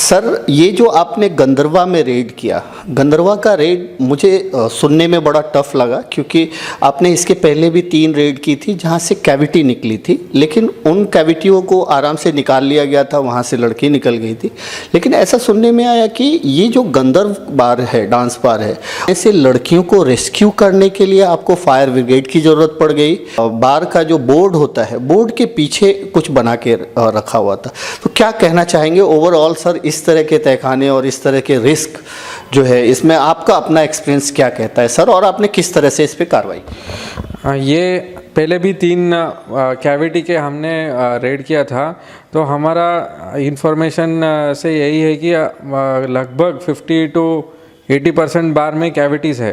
Sir, ये जो आपने गंदरवा में रेड किया, गंदरवा का रेड मुझे सुनने में बड़ा टफ लगा, क्योंकि आपने इसके पहले भी 3 रेड की थी जहाँ से कैविटी निकली थी, लेकिन उन कैविटियों को आराम से निकाल लिया गया था, वहाँ से लड़की निकल गई थी। लेकिन ऐसा सुनने में आया कि ये जो गंदर्व बार है, डांस बार है, ऐसे लड़कियों को रेस्क्यू करने के लिए आपको फायर ब्रिगेड की ज़रूरत पड़ गई। बार का जो बोर्ड होता है, बोर्ड के पीछे कुछ बना के रखा हुआ था। तो क्या कहना चाहेंगे ओवरऑल सर, इस तरह के तहखाने और इस तरह के रिस्क जो है, इसमें आपका अपना एक्सपीरियंस क्या कहता है सर, और आपने किस तरह से इस पे कार्रवाई की? ये पहले भी 3 कैविटी के हमने रेड किया था। तो हमारा इंफॉर्मेशन से यही है कि लगभग 50 to 80% बार में कैविटीज़ है।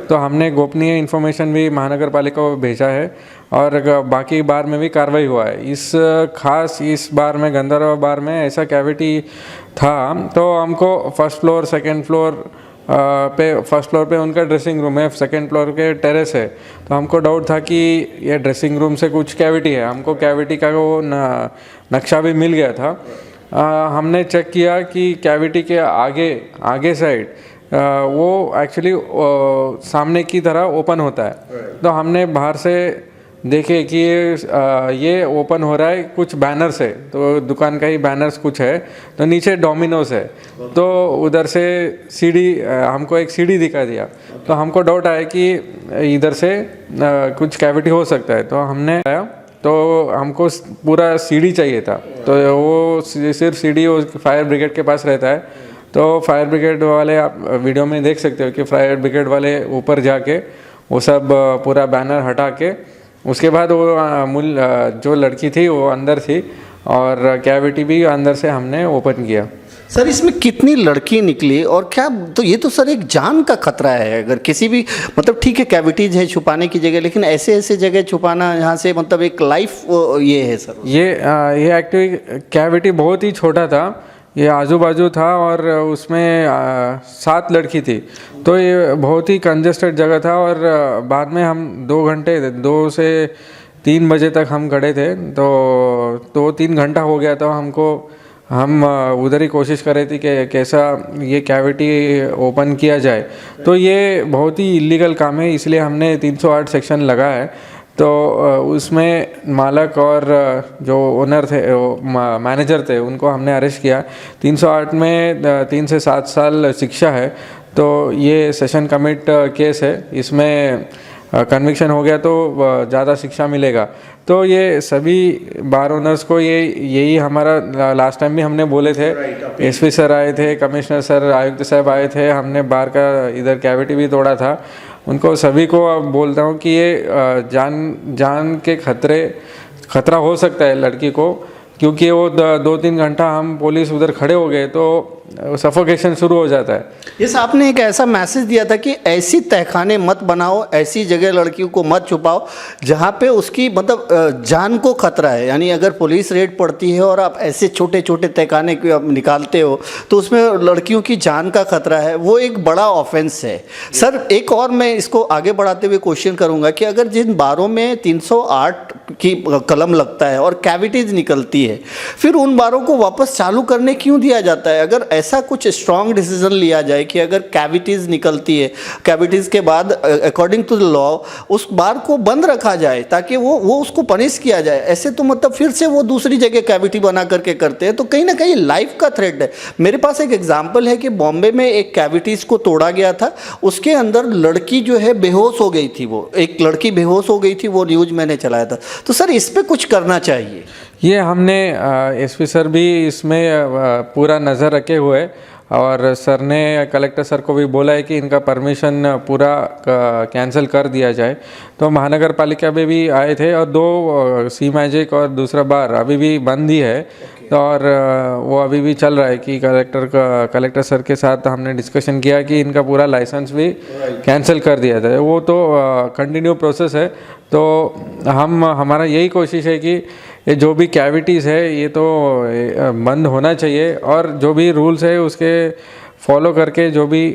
तो हमने गोपनीय इन्फॉर्मेशन भी महानगर पालिका को भेजा है और बाकी बार में भी कार्रवाई हुआ है। इस बार में गंदरवा बार में ऐसा कैविटी था, तो हमको फर्स्ट फ्लोर पे उनका ड्रेसिंग रूम है, सेकंड फ्लोर के टेरेस है। तो हमको डाउट था कि ये ड्रेसिंग रूम से कुछ कैविटी है। हमको कैविटी का वो नक्शा भी मिल गया था। हमने चेक किया कि कैविटी के आगे साइड वो एक्चुअली सामने की तरह ओपन होता है। तो हमने बाहर से देखे कि ये ओपन हो रहा है, कुछ बैनर्स है, तो दुकान का ही बैनर्स कुछ है, तो नीचे डोमिनोज है। तो उधर से सीढ़ी, हमको एक सीढ़ी दिखा दिया। तो हमको डाउट आया कि इधर से कुछ कैविटी हो सकता है। तो हमने आया, तो हमको पूरा सीढ़ी चाहिए था। तो वो सिर्फ सीढ़ी फायर ब्रिगेड के पास रहता है। तो फायर ब्रिगेड वाले, आप वीडियो में देख सकते हो कि फायर ब्रिगेड वाले ऊपर जाके वो सब पूरा बैनर हटा के, उसके बाद वो जो लड़की थी वो अंदर थी और कैविटी भी अंदर से हमने ओपन किया। सर, इसमें कितनी लड़की निकली और क्या? तो ये तो सर एक जान का खतरा है। अगर किसी भी, मतलब ठीक है कैविटीज है छुपाने की जगह, लेकिन ऐसे जगह छुपाना, यहाँ से मतलब एक लाइफ ये है सर। ये एक्चुअली कैविटी बहुत ही छोटा था, ये आजू बाजू था और उसमें 7 लड़की थी। तो ये बहुत ही कंजेस्टेड जगह था। और बाद में हम 2 से 3 बजे तक हम खड़े थे। तो 2-3 घंटा हो गया। तो हम उधर ही कोशिश कर रहे थे कि कैसा ये कैविटी ओपन किया जाए। तो ये बहुत ही इलीगल काम है, इसलिए हमने 308 सेक्शन लगा है। तो उसमें मालक और जो ओनर थे, मैनेजर थे, उनको हमने अरेस्ट किया। 308 में 3 से 7 साल शिक्षा है। तो ये सेशन कमिट केस है, इसमें कन्विक्शन हो गया तो ज़्यादा शिक्षा मिलेगा। तो ये सभी बार ओनर्स को यही हमारा लास्ट टाइम भी हमने बोले थे। एसपी सर आए थे, कमिश्नर सर, आयुक्त साहब आए थे, हमने बार का इधर कैविटी भी तोड़ा था। उनको सभी को अब बोलता हूँ कि ये जान के खतरा हो सकता है लड़की को, क्योंकि वो 2-3 घंटा हम पुलिस उधर खड़े हो गए तो सफोकेशन शुरू हो जाता है। यस, आपने एक ऐसा मैसेज दिया था कि ऐसी तहखाने मत बनाओ, ऐसी जगह लड़कियों को मत छुपाओ जहाँ पे उसकी मतलब जान को खतरा है। यानी अगर पुलिस रेड पड़ती है और आप ऐसे छोटे छोटे तहखाने को आप निकालते हो तो उसमें लड़कियों की जान का खतरा है, वो एक बड़ा ऑफेंस है। सर, एक और मैं इसको आगे बढ़ाते हुए क्वेश्चन करूँगा कि अगर जिन बारों में 308 की कलम लगता है और कैविटीज निकलती है, फिर उन बारों को वापस चालू करने क्यों दिया जाता है? अगर ऐसा कुछ स्ट्रॉन्ग डिसीजन लिया जाए कि अगर कैविटीज निकलती है, कैविटीज के बाद अकॉर्डिंग टू द लॉ उस बार को बंद रखा जाए ताकि वो उसको पनिश किया जाए। ऐसे तो मतलब फिर से वो दूसरी जगह कैविटी बना करके करते हैं, तो कहीं ना कहीं लाइफ का थ्रेट है। मेरे पास एक एग्जाम्पल है कि बॉम्बे में एक कैविटीज को तोड़ा गया था, उसके अंदर लड़की जो है बेहोश हो गई थी। वो एक लड़की बेहोश हो गई थी, वो न्यूज मैंने चलाया था। तो सर, इस पर कुछ करना चाहिए। ये हमने एसपी सर भी इसमें पूरा नज़र रखे हुए, और सर ने कलेक्टर सर को भी बोला है कि इनका परमिशन पूरा कैंसिल कर दिया जाए। तो महानगर पालिका में भी आए थे और 2 सी मैजिक और दूसरा बार अभी भी बंद ही है। तो और वो अभी भी चल रहा है कि कलेक्टर सर के साथ हमने डिस्कशन किया कि इनका पूरा लाइसेंस भी कैंसिल कर दिया जाए। वो तो कंटिन्यू प्रोसेस है। तो हमारा यही कोशिश है कि ये जो भी कैविटीज़ है ये तो बंद होना चाहिए, और जो भी रूल्स है उसके फॉलो करके जो भी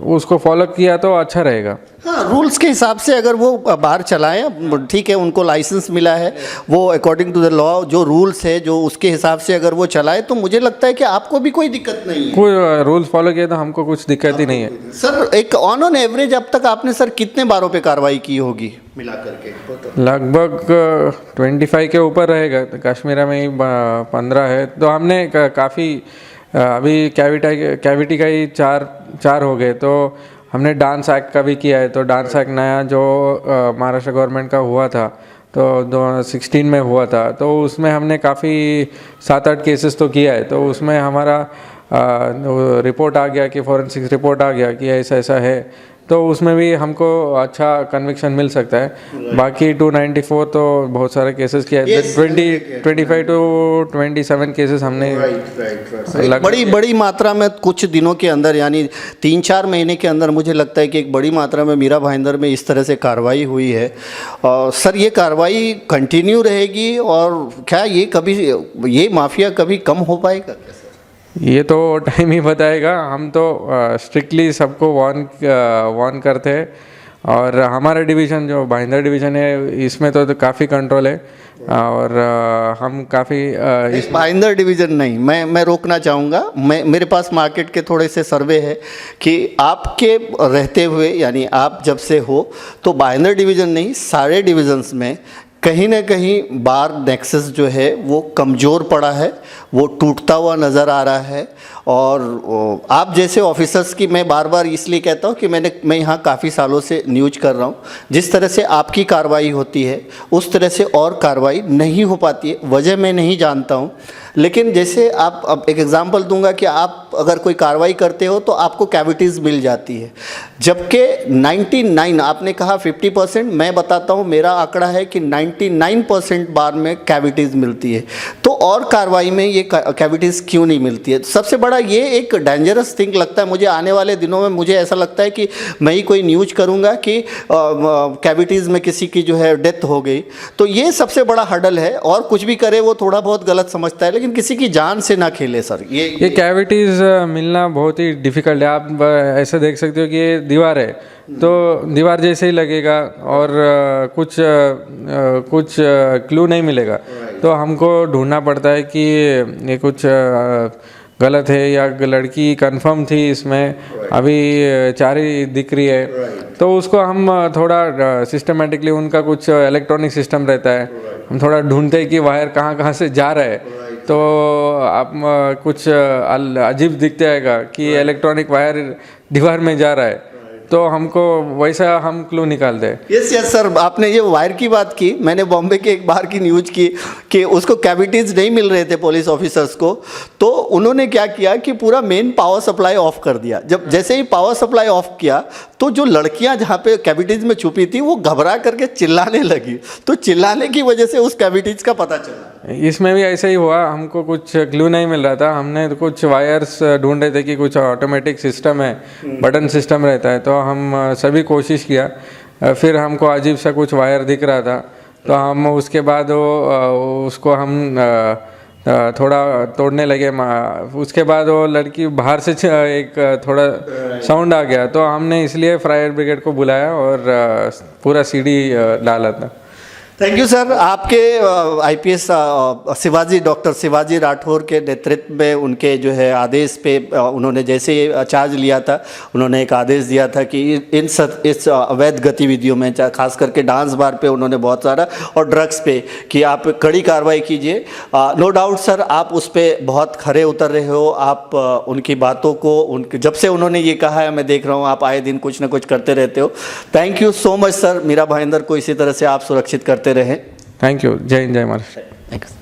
उसको फॉलो किया तो अच्छा रहेगा। हाँ, रूल्स के हिसाब से अगर वो बाहर चलाएं, ठीक है, उनको लाइसेंस मिला है, वो अकॉर्डिंग टू द लॉ जो रूल्स है जो उसके हिसाब से अगर वो चलाए तो मुझे लगता है कि आपको भी कोई दिक्कत नहीं है। कोई रूल्स फॉलो किया तो हमको कुछ दिक्कत ही नहीं है। सर एक ऑन एवरेज अब तक आपने सर कितने बारों पे कार्रवाई की होगी मिला करके? लगभग 25 के ऊपर रहेगा। कश्मीर में ही 15 है, तो हमने काफ़ी अभी कैविटी का ही चार हो गए। तो हमने डांस एक्ट का भी किया है। तो डांस एक्ट नया जो महाराष्ट्र गवर्नमेंट का हुआ था तो 2016 में हुआ था, तो उसमें हमने काफ़ी 7-8 केसेस तो किया है। तो उसमें हमारा रिपोर्ट आ गया कि फॉरेंसिक रिपोर्ट आ गया कि ऐसा ऐसा है, तो उसमें भी हमको अच्छा कन्विक्शन मिल सकता है। बाकी 294 तो बहुत सारे केसेस किया है। 25 to 27 केसेस हमने बड़ी मात्रा में कुछ दिनों के अंदर, यानी 3-4 महीने के अंदर मुझे लगता है कि एक बड़ी मात्रा में मीरा भाईंदर में इस तरह से कार्रवाई हुई है। सर ये कार्रवाई कंटिन्यू रहेगी और क्या ये माफिया कभी कम हो पाएगा? ये तो टाइम ही बताएगा। हम तो स्ट्रिक्टली सबको वार्न करते हैं। और हमारा डिवीज़न जो भाईंदर डिवीज़न है इसमें तो काफ़ी कंट्रोल है। और हम काफ़ी भाईंदर डिवीज़न नहीं, मैं रोकना चाहूँगा। मेरे पास मार्केट के थोड़े से सर्वे है कि आपके रहते हुए, यानी आप जब से हो तो भाईंदर डिवीज़न नहीं, सारे डिवीज़न्स में कहीं ना कहीं बार नेक्सस जो है वो कमज़ोर पड़ा है, वो टूटता हुआ नज़र आ रहा है। और आप जैसे ऑफिसर्स की मैं बार बार इसलिए कहता हूँ कि मैं यहाँ काफ़ी सालों से न्यूज कर रहा हूँ, जिस तरह से आपकी कार्रवाई होती है उस तरह से और कार्रवाई नहीं हो पाती है। वजह मैं नहीं जानता हूँ, लेकिन जैसे आप, अब एक एग्जांपल दूंगा कि आप अगर कोई कार्रवाई करते हो तो आपको कैविटीज़ मिल जाती है, जबकि 99, आपने कहा 50%, मैं बताता हूँ मेरा आंकड़ा है कि 99% बार में कैविटीज़ मिलती है। तो और कार्रवाई में ये कैविटीज़ क्यों नहीं मिलती है? सबसे बड़ा ये एक डेंजरस थिंग लगता है मुझे। आने वाले दिनों में मुझे ऐसा लगता है कि मैं ही कोई न्यूज करूँगा कि कैविटीज़ में किसी की जो है डेथ हो गई, तो ये सबसे बड़ा हर्डल है। और कुछ भी करे वो थोड़ा बहुत गलत समझता है, लेकिन किसी की जान से ना खेले सर। ये कैविटीज़ मिलना बहुत ही डिफ़िकल्ट है। आप ऐसा देख सकते हो कि ये दीवार है तो दीवार जैसे ही लगेगा और कुछ क्लू नहीं मिलेगा। तो हमको ढूंढना पड़ता है कि ये कुछ गलत है या लड़की कंफर्म थी इसमें, अभी 4 ही दिख रही है। तो उसको हम थोड़ा सिस्टमेटिकली, उनका कुछ इलेक्ट्रॉनिक सिस्टम रहता है, हम थोड़ा ढूंढते हैं कि वायर कहाँ कहाँ से जा रहा है। तो आप कुछ अजीब दिखते आएगा कि इलेक्ट्रॉनिक वायर दीवार में जा रहा है, तो हमको वैसा हम क्लू निकालते हैं। यस सर, आपने ये वायर की बात की, मैंने बॉम्बे के एक बार की न्यूज की कि उसको कैविटीज़ नहीं मिल रहे थे पुलिस ऑफिसर्स को, तो उन्होंने क्या किया कि पूरा मेन पावर सप्लाई ऑफ कर दिया। जब जैसे ही पावर सप्लाई ऑफ किया तो जो लड़कियां जहाँ पे कैविटीज़ में छुपी थी वो घबरा करके चिल्लाने लगी, तो चिल्लाने की वजह से उस कैविटीज़ का पता चला। इसमें भी ऐसा ही हुआ, हमको कुछ क्लू नहीं मिल रहा था। हमने तो कुछ वायर्स ढूंढ रहे थे कि कुछ ऑटोमेटिक सिस्टम है, बटन सिस्टम रहता है, तो हम सभी कोशिश किया। फिर हमको अजीब सा कुछ वायर दिख रहा था, तो हम उसके बाद उसको हम थोड़ा तोड़ने लगे। उसके बाद वो लड़की बाहर से एक थोड़ा साउंड आ गया, तो हमने इसलिए फायर ब्रिगेड को बुलाया और पूरा सीढ़ी डाला था। Thank you sir. आपके आईपीएस डॉक्टर शिवाजी राठौर के नेतृत्व में उनके जो है आदेश पे उन्होंने जैसे चार्ज लिया था, उन्होंने एक आदेश दिया था कि इस अवैध गतिविधियों में, खास करके डांस बार पे उन्होंने बहुत सारा, और ड्रग्स पे, कि आप कड़ी कार्रवाई कीजिए। नो डाउट सर, आप उस पर बहुत खरे उतर रहे हो। आप उनकी बातों को, जब से उन्होंने ये कहा है मैं देख रहा हूँ आप आए दिन कुछ ना कुछ करते रहते हो। Thank you so much sir. Mira Bhayandar को इसी तरह से आप सुरक्षित करते रहे। Thank you. जय हिंद, जय महाराष्ट्र। थैंक्स।